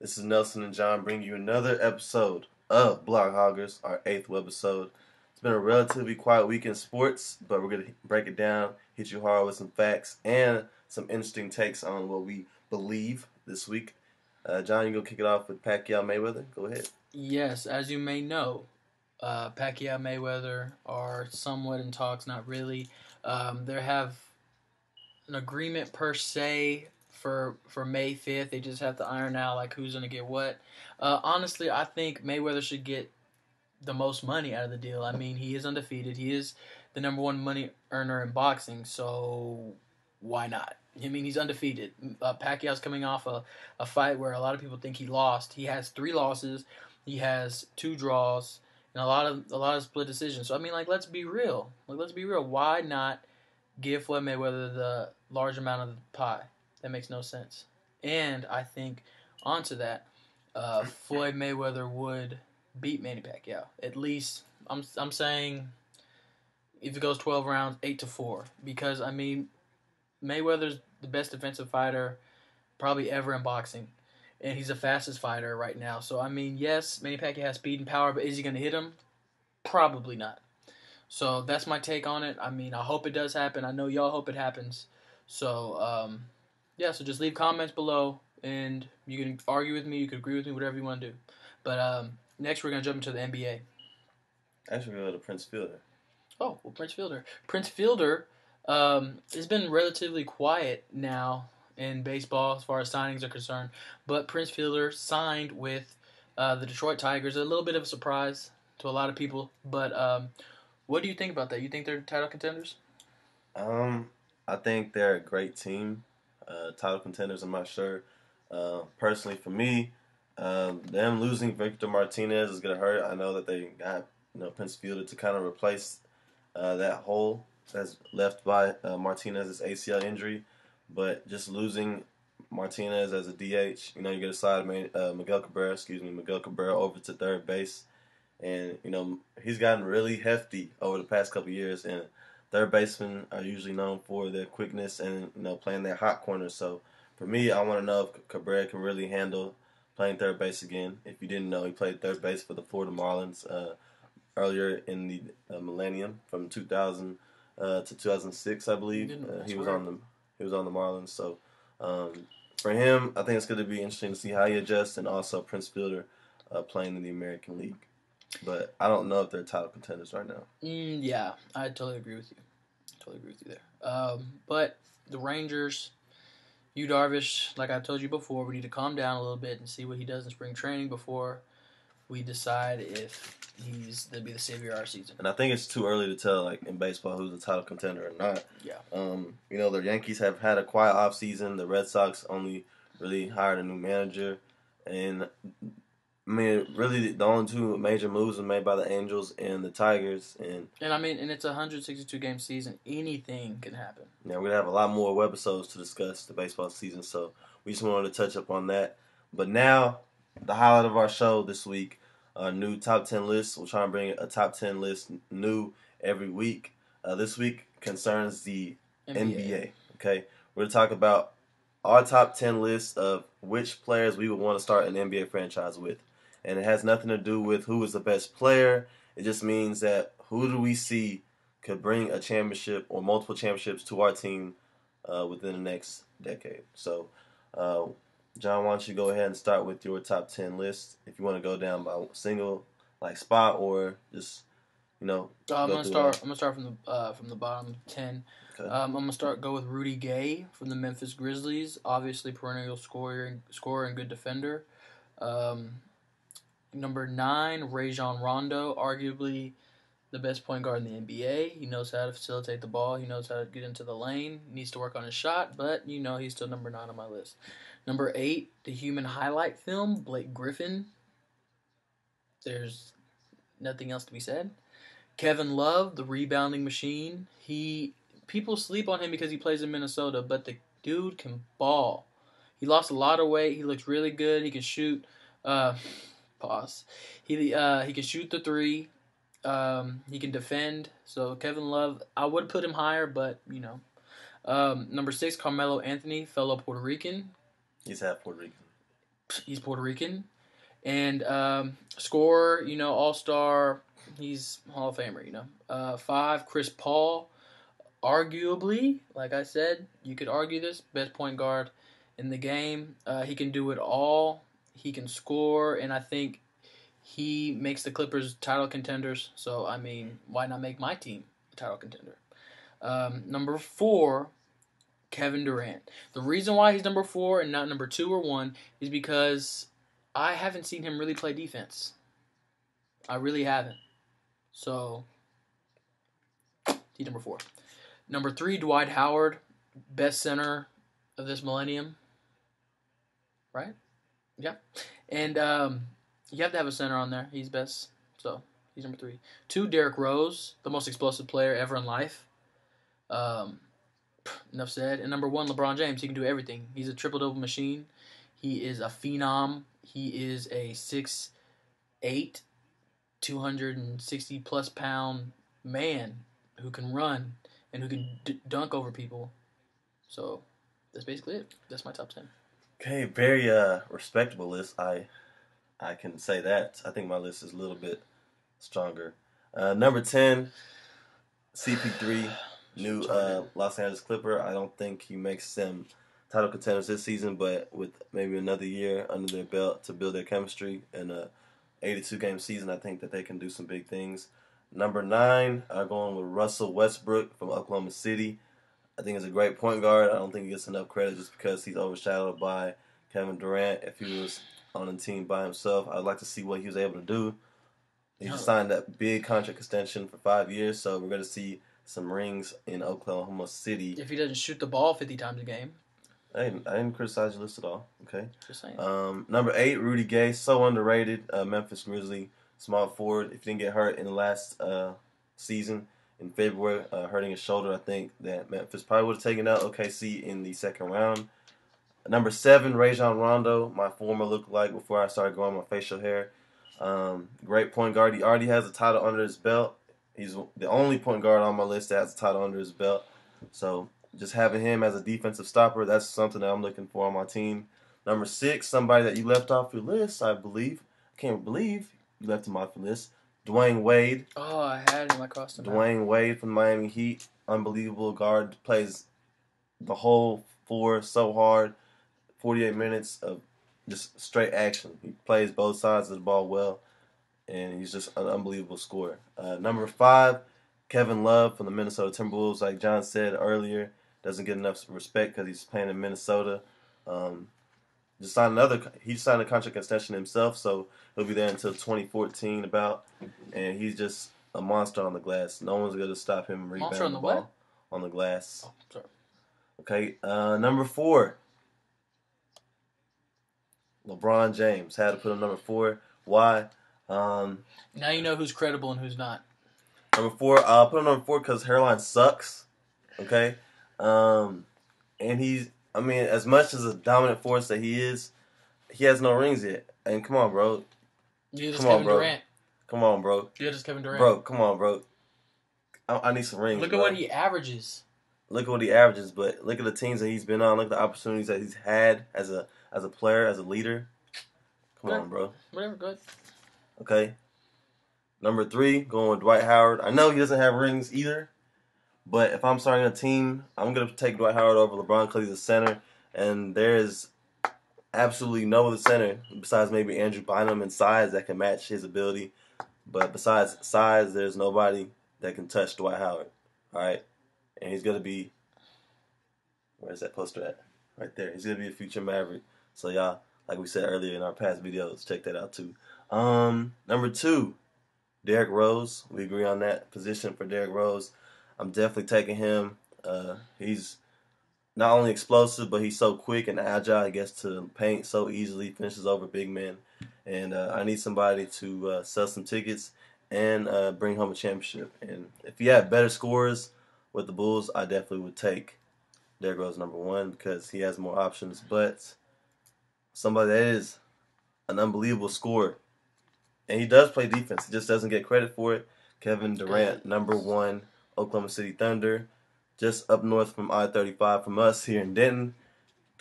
This is Nelson and John bringing you another episode of Bloghoggers, our 8th webisode. It's been a relatively quiet week in sports, but we're going to break it down, hit you hard with some facts, and some interesting takes on what we believe this week. John, you go kick it off with Pacquiao Mayweather. Go ahead. Yes, as you may know, Pacquiao Mayweather are somewhat in talks, not really. They have an agreement per se for May 5th. They just have to iron out like who's going to get what. Honestly, I think Mayweather should get the most money out of the deal. I mean, he is undefeated. He is the number one money earner in boxing, so why not? I mean, he's undefeated. Pacquiao's coming off a fight where a lot of people think he lost. He has 3 losses. He has 2 draws and a lot of split decisions. So I mean, like, let's be real. Why not give Floyd Mayweather the large amount of the pie? That makes no sense. And I think onto that, Floyd Mayweather would beat Manny Pacquiao. At least I'm saying if it goes 12 rounds, 8-4, because I mean Mayweather's the best defensive fighter probably ever in boxing, and he's the fastest fighter right now. So I mean, yes, Manny Pacquiao has speed and power, but is he going to hit him? Probably not. So that's my take on it. I mean, I hope it does happen. I know y'all hope it happens. So yeah, so just leave comments below, and you can argue with me, you can agree with me, whatever you want to do. But next, we're going to jump into the NBA. Actually, we're going to Prince Fielder. Oh, well, Prince Fielder. Prince Fielder has been relatively quiet now in baseball as far as signings are concerned. But Prince Fielder signed with the Detroit Tigers. A little bit of a surprise to a lot of people. But what do you think about that? You think they're title contenders? I think they're a great team. Title contenders, I'm not sure. Personally, for me, them losing Victor Martinez is going to hurt. I know that they got Prince Fielder to kind of replace that hole that's left by Martinez's ACL injury. But just losing Martinez as a DH, you get to slide Miguel Cabrera over to third base. And, he's gotten really hefty over the past couple of years. And third basemen are usually known for their quickness and, playing their hot corners. So, for me, I want to know if Cabrera can really handle playing third base again. If you didn't know, he played third base for the Florida Marlins earlier in the millennium, from 2000 to 2006, I believe. He was on the Marlins. So, for him, I think it's going to be interesting to see how he adjusts, and also Prince Fielder playing in the American League. But I don't know if they're title contenders right now. Yeah, I totally agree with you. There. But the Rangers, Yu Darvish, like I told you before, we need to calm down a little bit and see what he does in spring training before we decide if he's going to be the savior of our season. And I think it's too early to tell, like in baseball, who's a title contender or not. Yeah. The Yankees have had a quiet offseason. The Red Sox only really hired a new manager. And I mean, really, the only 2 major moves were made by the Angels and the Tigers. And I mean, and it's a 162-game season. Anything can happen. Yeah, we're going to have a lot more webisodes to discuss the baseball season, so we just wanted to touch up on that. But now, the highlight of our show this week, our new top 10 list. We'll try and bring a top 10 list new every week. This week concerns the NBA. Okay, we're going to talk about our top 10 list of which players we would want to start an NBA franchise with. And it has nothing to do with who is the best player. It just means that who do we see could bring a championship or multiple championships to our team within the next decade. So, John, why don't you go ahead and start with your top 10 list? If you want to go down by single spot, or just I'm gonna start from the bottom 10. Okay. I'm gonna go with Rudy Gay from the Memphis Grizzlies. Obviously, perennial scorer and good defender. Number 9, Rajon Rondo, arguably the best point guard in the NBA. He knows how to facilitate the ball. He knows how to get into the lane. He needs to work on his shot, but he's still number 9 on my list. Number 8, the human highlight film, Blake Griffin. There's nothing else to be said. Kevin Love, the rebounding machine. People sleep on him because he plays in Minnesota, but the dude can ball. He lost a lot of weight. He looks really good. He can shoot. Pause. He can shoot the 3. He can defend. So Kevin Love, I would put him higher, but number 6, Carmelo Anthony, fellow Puerto Rican. He's half Puerto Rican. He's Puerto Rican. And scorer, all-star. He's Hall of Famer, 5, Chris Paul. Arguably, like I said, you could argue this, best point guard in the game. He can do it all. He can score, and I think he makes the Clippers title contenders. So, I mean, why not make my team a title contender? Number 4, Kevin Durant. The reason why he's number 4 and not number 2 or 1 is because I haven't seen him really play defense. I really haven't. So, he's number 4. Number 3, Dwight Howard, best center of this millennium. Right? Yeah. And you have to have a center on there. He's best. So, he's number 3. 2, Derrick Rose, the most explosive player ever in life. Enough said. And number 1, LeBron James. He can do everything. He's a triple-double machine. He is a phenom. He is a 6'8", 260-plus pound man who can run and who can dunk over people. So that's basically it. That's my top 10. Okay, very respectable list. I can say that. I think my list is a little bit stronger. Number 10, CP3, new Los Angeles Clipper. I don't think he makes them title contenders this season, but with maybe another year under their belt to build their chemistry in a 82-game season, I think that they can do some big things. Number 9, I'm going with Russell Westbrook from Oklahoma City. I think he's a great point guard. I don't think he gets enough credit just because he's overshadowed by Kevin Durant. If he was on the team by himself, I'd like to see what he was able to do. He just signed that big contract extension for 5 years, so we're going to see some rings in Oklahoma City. If he doesn't shoot the ball 50 times a game. I didn't criticize your list at all. Okay. Just saying. Number 8, Rudy Gay, so underrated. Memphis Grizzly, small forward. If he didn't get hurt in the last season in February, hurting his shoulder, I think that Memphis probably would have taken out OKC in the second round. Number 7, Rajon Rondo, my former lookalike before I started growing my facial hair. Great point guard. He already has a title under his belt. He's the only point guard on my list that has a title under his belt. So just having him as a defensive stopper, that's something that I'm looking for on my team. Number 6, somebody that you left off your list, I believe. I can't believe you left him off your list. Dwayne Wade. Oh, I had him. I crossed him out. Dwayne Wade from Miami Heat. Unbelievable guard. Plays the whole floor so hard. 48 minutes of just straight action. He plays both sides of the ball well. And he's just an unbelievable scorer. Number 5, Kevin Love from the Minnesota Timberwolves. Like John said earlier, doesn't get enough respect because he's playing in Minnesota. He signed a contract extension himself, so he'll be there until 2014 about. And he's just a monster on the glass. No one's going to stop him rebounding the ball. What? On the glass. Oh, sorry. Okay, number 4, LeBron James. Had to put him number 4. Why? Now you know who's credible and who's not. Number 4, I'll put him number 4 because hairline sucks. Okay? And as much as a dominant force that he is, he has no rings yet. And come on, bro. Neither does Kevin Durant. Come on, bro. Neither does Kevin Durant. Bro, come on, bro. I need some rings. Look at what he averages. Look at what he averages, but look at the teams that he's been on. Look at the opportunities that he's had as a player, as a leader. Come on, bro. Whatever, good. Okay. Number 3, going with Dwight Howard. I know he doesn't have rings either, but if I'm starting a team, I'm going to take Dwight Howard over LeBron because he's a center, and there is absolutely no other center besides maybe Andrew Bynum in size that can match his ability. But besides size, there's nobody that can touch Dwight Howard. All right? And he's going to be, where's that poster at? Right there. He's going to be a future Maverick. So y'all, like we said earlier in our past videos, check that out too. Number 2, Derrick Rose. We agree on that position for Derrick Rose. I'm definitely taking him. He's not only explosive, but he's so quick and agile. He gets to the paint so easily, finishes over big men. And I need somebody to sell some tickets and bring home a championship. And if he had better scores with the Bulls, I definitely would take Derrick Rose number 1 because he has more options. But somebody that is an unbelievable scorer. And he does play defense. He just doesn't get credit for it. Kevin Durant, number 1, Oklahoma City Thunder. Just up north from I-35 from us here in Denton.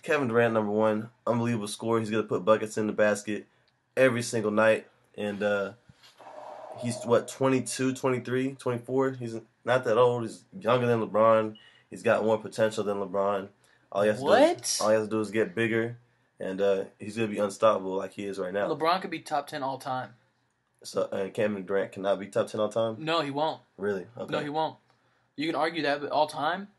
Kevin Durant, number one, unbelievable scorer. He's gonna put buckets in the basket every single night, and he's what 22, 23, 24. He's not that old. He's younger than LeBron. He's got more potential than LeBron. All he has to do is get bigger, and he's gonna be unstoppable like he is right now. LeBron could be top 10 all time. So and Kevin Durant cannot be top 10 all time. No, he won't. Really? Okay. No, he won't. You can argue that, but all time.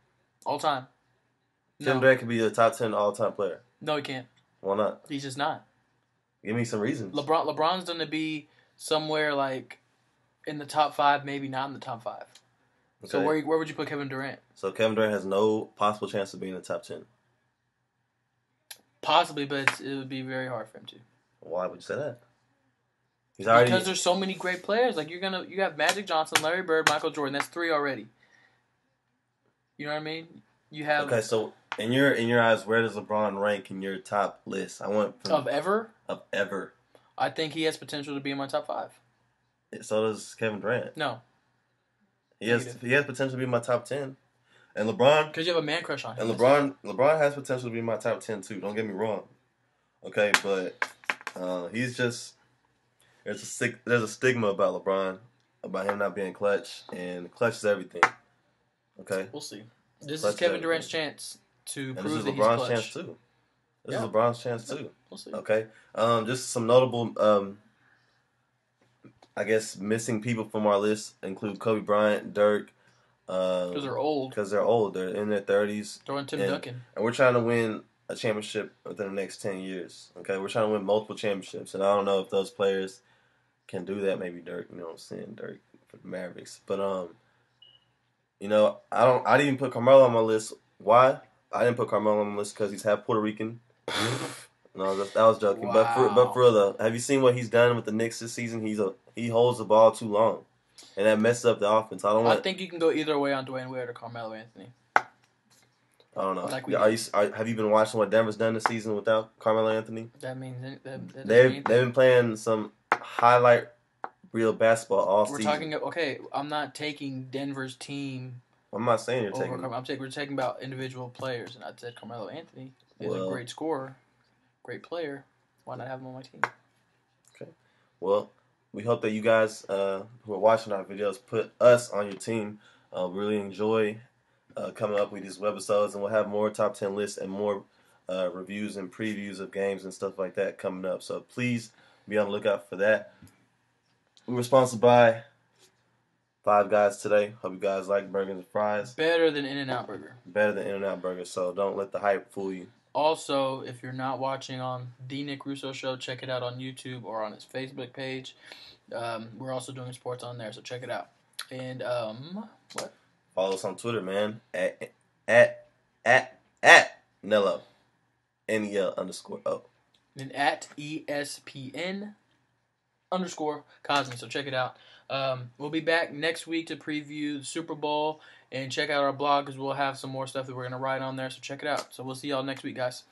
Kevin Durant could be a top 10 all time player. No, he can't. Why not? He's just not. Give me some reasons. LeBron's going to be somewhere like in the top 5, maybe not in the top 5. Okay. So where would you put Kevin Durant? So Kevin Durant has no possible chance of being in the top 10. Possibly, but it would be very hard for him to. Why would you say that? Because there's so many great players. Like you have Magic Johnson, Larry Bird, Michael Jordan. That's 3 already. You know what I mean? You have. Okay, so in your eyes, where does LeBron rank in your top list? Of ever. Of ever. I think he has potential to be in my top 5. So does Kevin Durant. No. He has potential to be in my top 10. And LeBron, because you have a man crush on him. And LeBron has potential to be in my top 10 too. Don't get me wrong. Okay, but he's just there's a stigma about LeBron, about him not being clutch, and clutch is everything. Okay, we'll see. This is Kevin Durant's chance to prove that he's LeBron's clutch. chance too. This is LeBron's chance too. We'll see. Okay, just some notable, I guess, missing people from our list include Kobe Bryant, Dirk. Because they're old. They're in their 30s. Throwing Tim Duncan. And we're trying to win a championship within the next 10 years. Okay, we're trying to win multiple championships, and I don't know if those players can do that. Maybe Dirk, you know what I'm saying, Dirk for the Mavericks. But I didn't even put Carmelo on my list. Why? I didn't put Carmelo on my list because he's half Puerto Rican. No, that was joking. Wow. But for real though, have you seen what he's done with the Knicks this season? He holds the ball too long, and that messes up the offense. I think you can go either way on Dwayne Wade or Carmelo Anthony. I don't know. Have you been watching what Denver's done this season without Carmelo Anthony? That means they've been playing some highlight real basketball all season. I'm not taking Denver's team. I'm not saying you're taking. We're talking about individual players, and I said Carmelo Anthony is a great scorer, great player. Why not have him on my team? Okay. Well, we hope that you guys who are watching our videos put us on your team. We really enjoy coming up with these webisodes, and we'll have more top 10 lists and more reviews and previews of games and stuff like that coming up. So please be on the lookout for that. We were sponsored by Five Guys today. Hope you guys like burgers and fries. Better than In-N-Out Burger. Better than In-N-Out Burger, so don't let the hype fool you. Also, if you're not watching on The Nick Russo Show, check it out on YouTube or on his Facebook page. We're also doing sports on there, so check it out. And, what? Follow us on Twitter, man. At Nello. NEL_O. And at ESPN_Cosme. So check it out. We'll be back next week to preview the Super Bowl and check out our blog because we'll have some more stuff that we're going to write on there. So check it out. So we'll see y'all next week, guys.